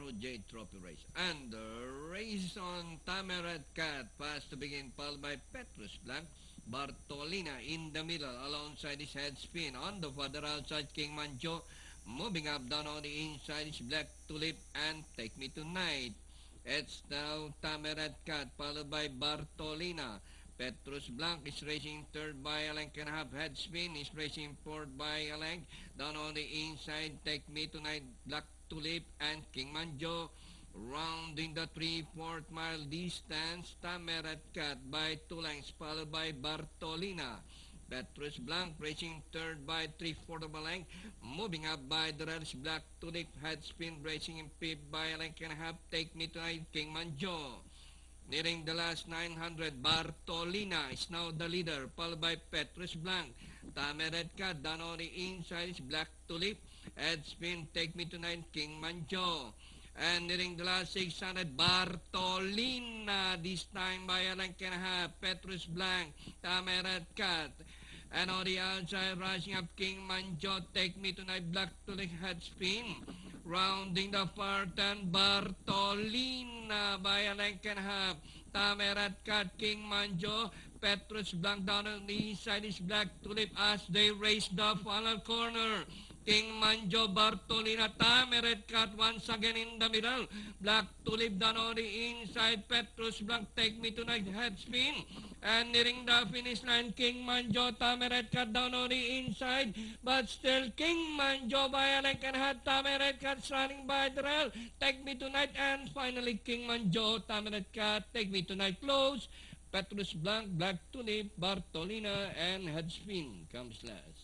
Arrow J Trophy race. And the race on Tamarack Cat fast to begin, followed by Petrus Blanc. Bartolina in the middle alongside his head spin. On the further outside, King Manjo. Moving up down on the inside is Black Tulip and Take Me Tonight. It's now Tamarack Cat followed by Bartolina. Petrus Blanc is racing third by a length and a half. Head spin is racing fourth by a length. Down on the inside, Take Me Tonight, Black Tulip and King Manjo. Rounding the 3/4 mile distance, Tamarack Cat by 2 lengths, followed by Bartolina. Petrus Blanc racing third by 3/4 of a length. Moving up by the rails, Black Tulip, head spin racing in fifth by a length and a half. Take Me Tonight, King Manjo. Nearing the last 900, Bartolina is now the leader, followed by Petrus Blanc. Tamarack Cat down on the inside is Black Tulip. Head spin, Take Me Tonight, King Manjo. And nearing the last 600, Bartolina, this time by a length and a half. Petrus Blanc, Tamarack Cat. And on the outside, rushing up King Manjo, Take Me Tonight, Black Tulip, head spin. Rounding the far turn, Bartolina by a length and a half. Tamarack Cat, King Manjo, Petrus Blanc down on the inside is Black Tulip as they race the final corner. King Manjo, Bartolina, Tamarack Cat once again in the middle. Black Tulip down on the inside. Petrus Blanc, Take Me Tonight, head spin. And nearing the finish line, King Manjo, Tamarack Cat down on the inside. But still King Manjo by a length and a half. Tamarack Cat's running by the rail. Take Me Tonight. And finally King Manjo, Tamarack Cat, Take Me Tonight close. Petrus Blanc, Black Tulip, Bartolina, and head spin comes last.